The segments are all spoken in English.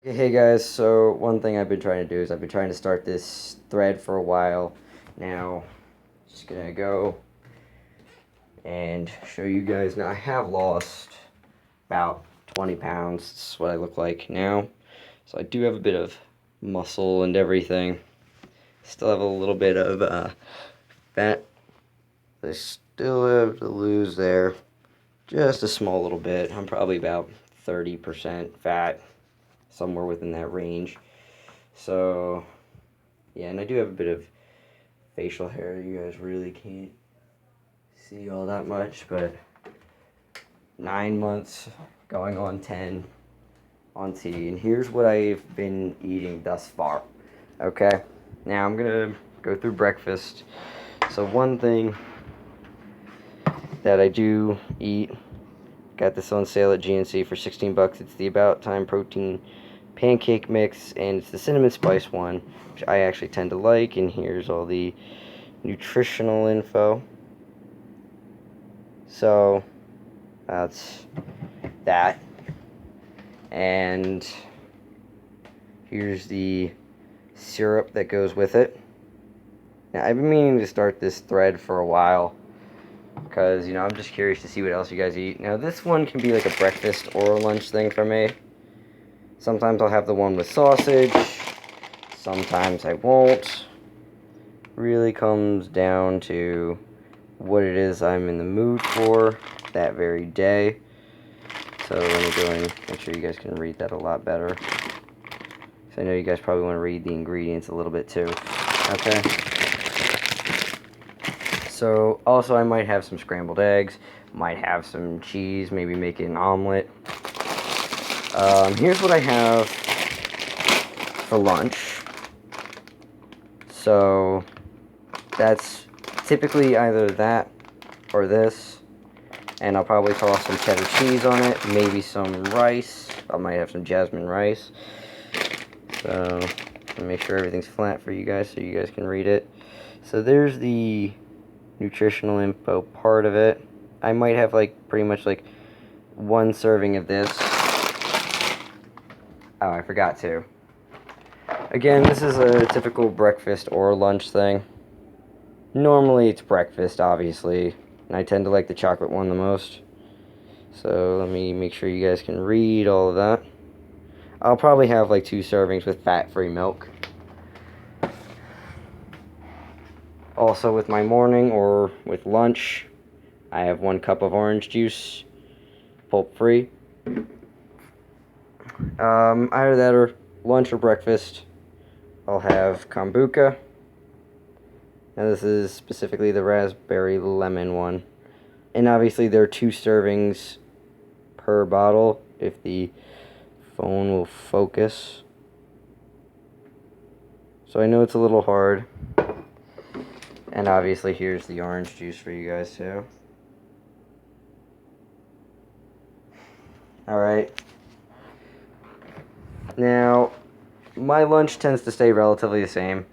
Hey guys, so one thing I've been trying to do is I've been trying to start this thread for a while now. Just gonna go and show you guys. Now I have lost about 20 pounds. This is what I look like now. So I do have a bit of muscle and everything. Still have a little bit of fat. I still have to lose there. Just a small little bit. I'm probably about 30% fat, somewhere within that range. So, yeah, and I do have a bit of facial hair. You guys really can't see all that much, but 9 months going on 10 on T. And here's what I've been eating thus far. Okay, now I'm gonna go through breakfast. So, one thing that I do eat, got this on sale at GNC for 16 bucks. It's the About Time protein pancake mix, and it's the cinnamon spice one, which I actually tend to like. And here's all the nutritional info. So that's that, and here's the syrup that goes with it. Now I've been meaning to start this thread for a while because I'm just curious to see what else you guys eat. Now this one can be like a breakfast or a lunch thing for me. Sometimes I'll have the one with sausage, sometimes I won't. Really comes down to what it is I'm in the mood for that very day. So let me go and make sure you guys can read that a lot better. So I know you guys probably want to read the ingredients a little bit too. Okay. So also I might have some scrambled eggs, might have some cheese, maybe make an omelet. Here's what I have for lunch. So that's typically either that or this, and I'll probably toss some cheddar cheese on it, maybe some rice. I might have some jasmine rice. So let me make sure everything's flat for you guys so you guys can read it. So there's the nutritional info part of it. I might have pretty much one serving of this. Oh, I forgot to. Again, this is a typical breakfast or lunch thing. Normally it's breakfast, obviously, and I tend to like the chocolate one the most. So let me make sure you guys can read all of that. I'll probably have 2 servings with fat-free milk. Also with my morning or with lunch, I have 1 cup of orange juice, pulp-free. Either that or lunch or breakfast, I'll have kombucha. Now this is specifically the raspberry lemon one. And obviously there are 2 servings per bottle if the phone will focus. So I know it's a little hard. And obviously here's the orange juice for you guys too. Alright. Now, my lunch tends to stay relatively the same.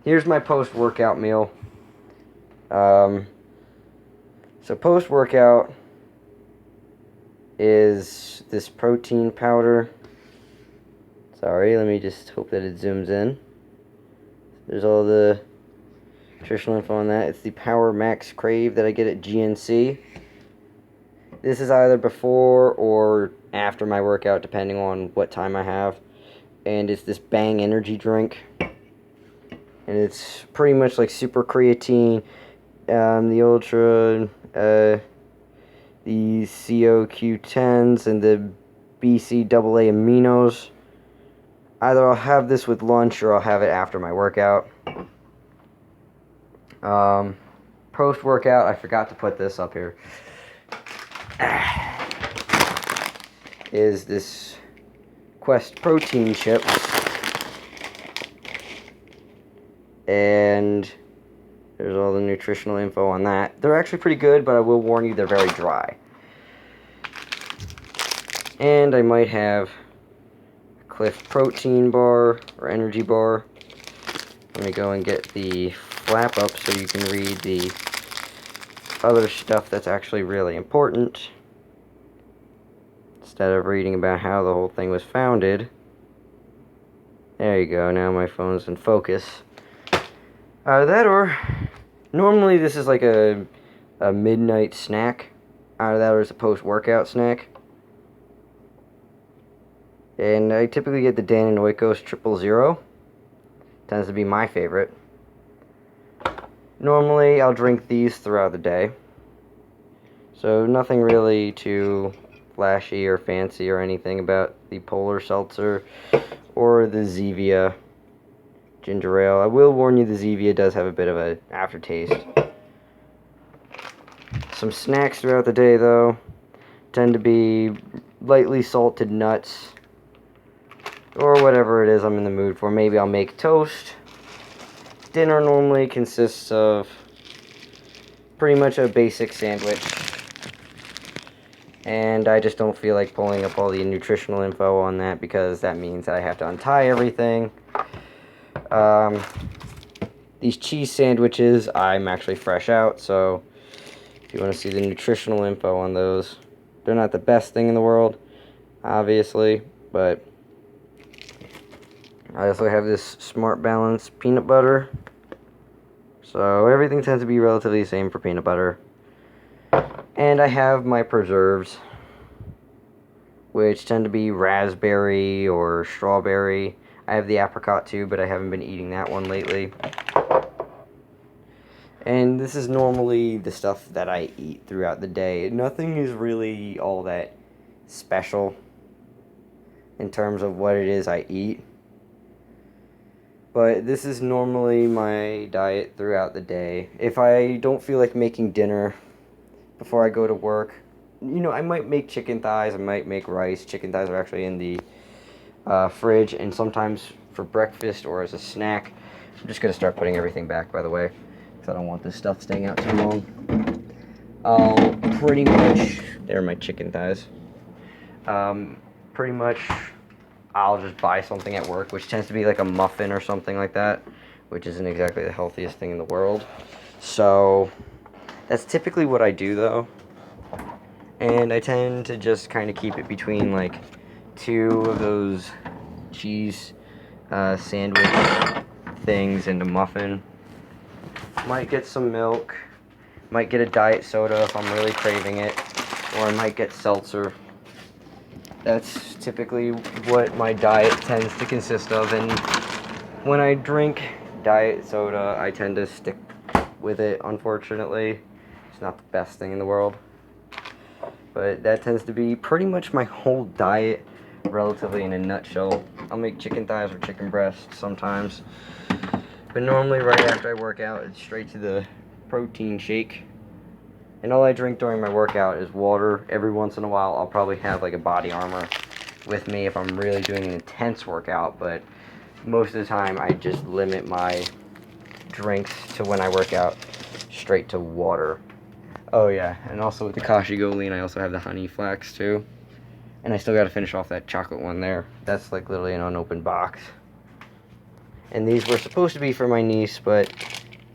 Here's my post-workout meal. So post-workout is this protein powder. Sorry, let me just hope that it zooms in. There's all the nutritional info on that. It's the Power Max Crave that I get at GNC. This is either before or after my workout, depending on what time I have. And it's this Bang energy drink. And it's pretty much like super creatine, the Ultra, the CoQ10s, and the BCAA aminos. Either I'll have this with lunch or I'll have it after my workout. Post-workout, I forgot to put this up here, is this Quest protein chips. And there's all the nutritional info on that. They're actually pretty good, but I will warn you, they're very dry. And I might have a Cliff protein bar or energy bar. Let me go and get the flap up so you can read the other stuff that's actually really important. instead of reading about how the whole thing was founded. There you go, now my phone's in focus. That or, normally this is like a midnight snack. Either that or it's a post-workout snack. And I typically get the Dannon Oikos 000. Tends to be my favorite. Normally I'll drink these throughout the day. So nothing really too flashy or fancy or anything about the Polar Seltzer or the Zevia Ginger Ale. I will warn you, the Zevia does have a bit of an aftertaste. Some snacks throughout the day, though, tend to be lightly salted nuts or whatever it is I'm in the mood for. Maybe I'll make toast. Dinner normally consists of pretty much a basic sandwich. And I just don't feel like pulling up all the nutritional info on that because that means that I have to untie everything. These cheese sandwiches, I'm actually fresh out, so if you want to see the nutritional info on those, they're not the best thing in the world, obviously, but I also have this Smart Balance peanut butter, so everything tends to be relatively the same for peanut butter. And I have my preserves, which tend to be raspberry or strawberry. I have the apricot too, but I haven't been eating that one lately. And this is normally the stuff that I eat throughout the day. Nothing is really all that special in terms of what it is I eat. But this is normally my diet throughout the day. If I don't feel like making dinner before I go to work, I might make chicken thighs, I might make rice. Chicken thighs are actually in the fridge, and sometimes for breakfast or as a snack. I'm just going to start putting everything back, by the way, because I don't want this stuff staying out too long. Pretty much, there are my chicken thighs. Pretty much, I'll just buy something at work, which tends to be like a muffin or something like that, which isn't exactly the healthiest thing in the world. So that's typically what I do, though. And I tend to just kind of keep it between like 2 of those cheese sandwich things and a muffin. Might get some milk. Might get a diet soda if I'm really craving it. Or I might get seltzer. That's typically what my diet tends to consist of. And when I drink diet soda, I tend to stick with it, unfortunately. It's not the best thing in the world. But that tends to be pretty much my whole diet, relatively in a nutshell. I'll make chicken thighs or chicken breasts sometimes. But normally right after I work out, it's straight to the protein shake. And all I drink during my workout is water. Every once in a while, I'll probably have like a body armor with me if I'm really doing an intense workout. But most of the time, I just limit my drinks to when I work out straight to water. Oh yeah, and also with the Kashigo Lean, I also have the honey flax too. And I still gotta finish off that chocolate one there. That's like literally an unopened box. And these were supposed to be for my niece, but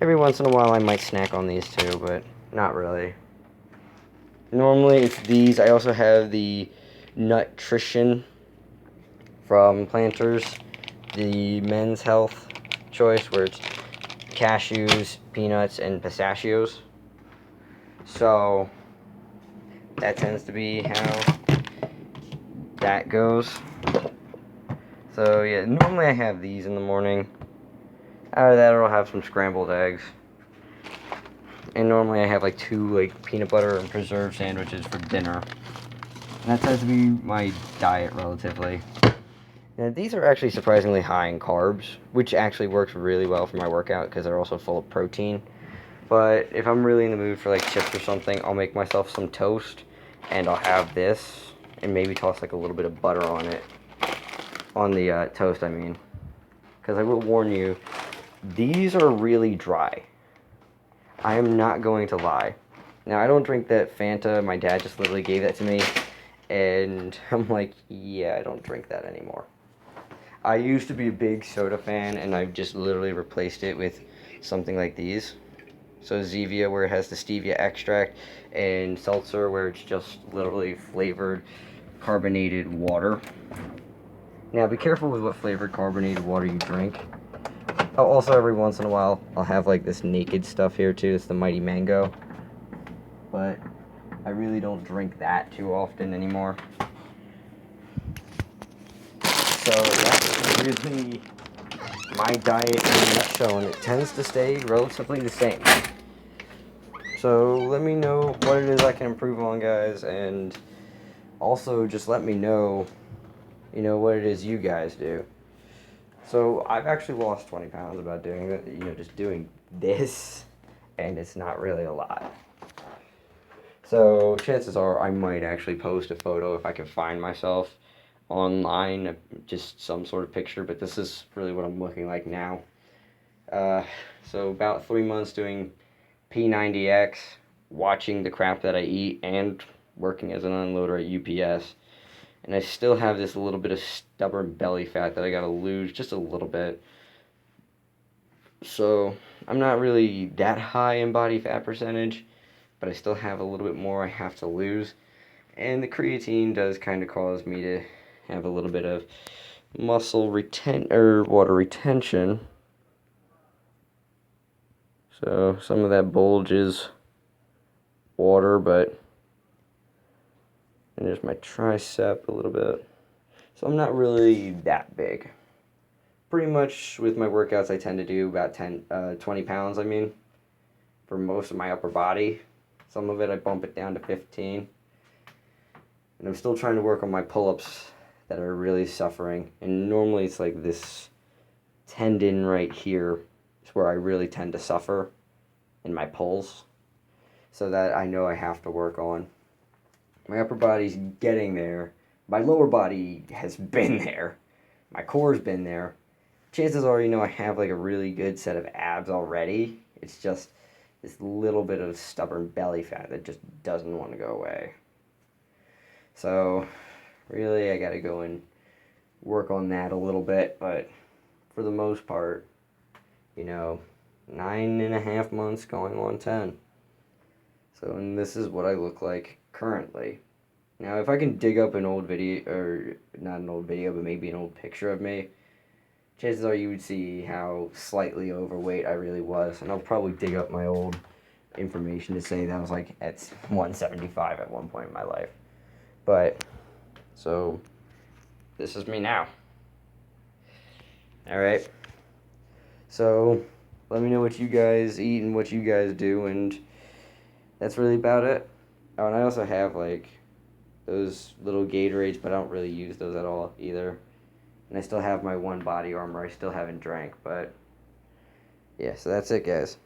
every once in a while I might snack on these too, but not really. Normally it's these. I also have the Nutrition from Planters, the Men's Health choice, where it's cashews, peanuts, and pistachios. So that tends to be how that goes. So yeah, normally I have these in the morning. Out of that, I'll have some scrambled eggs. And normally I have like 2 peanut butter and preserved sandwiches for dinner. And that tends to be my diet relatively. Now these are actually surprisingly high in carbs, which actually works really well for my workout because they're also full of protein. But if I'm really in the mood for like chips or something, I'll make myself some toast and I'll have this and maybe toss like a little bit of butter on it. On the toast, I mean. Because I will warn you, these are really dry. I am not going to lie. Now, I don't drink that Fanta. My dad just literally gave that to me. And I'm like, yeah, I don't drink that anymore. I used to be a big soda fan, and I've just literally replaced it with something like these. So Zevia, where it has the stevia extract, and seltzer, where it's just literally flavored carbonated water. Now be careful with what flavored carbonated water you drink. Oh, also every once in a while I'll have like this naked stuff here too. It's the Mighty Mango. But I really don't drink that too often anymore. So that's really my diet in a nutshell, and it tends to stay relatively the same. So let me know what it is I can improve on, guys, and also just let me know, what it is you guys do. So I've actually lost 20 pounds about doing that, just doing this, and it's not really a lot. So chances are I might actually post a photo if I can find myself online, just some sort of picture, but this is really what I'm looking like now. So about 3 months doing P90X, watching the crap that I eat, and working as an unloader at UPS. And I still have this little bit of stubborn belly fat that I gotta lose just a little bit. So I'm not really that high in body fat percentage, but I still have a little bit more I have to lose. And the creatine does kind of cause me to have a little bit of water retention. So some of that bulge is water, but and there's my tricep a little bit. So I'm not really that big. Pretty much with my workouts, I tend to do about 20 pounds, for most of my upper body. Some of it I bump it down to 15. And I'm still trying to work on my pull-ups that are really suffering. And normally it's like this tendon right here is where I really tend to suffer in my pulls. So that I know I have to work on. My upper body's getting there. My lower body has been there. My core's been there. Chances are, I have like a really good set of abs already. It's just this little bit of stubborn belly fat that just doesn't want to go away. So, really, I gotta go and work on that a little bit, but for the most part, 9.5 months going on 10. So, and this is what I look like currently. Now, if I can dig up an old video, or not an old video, but maybe an old picture of me, chances are you would see how slightly overweight I really was. And I'll probably dig up my old information to say that I was like at 175 at one point in my life. But, so, this is me now. Alright. So, let me know what you guys eat and what you guys do, and that's really about it. Oh, and I also have, like, those little Gatorades, but I don't really use those at all either. And I still have my one body armor I still haven't drank, but yeah, so that's it, guys.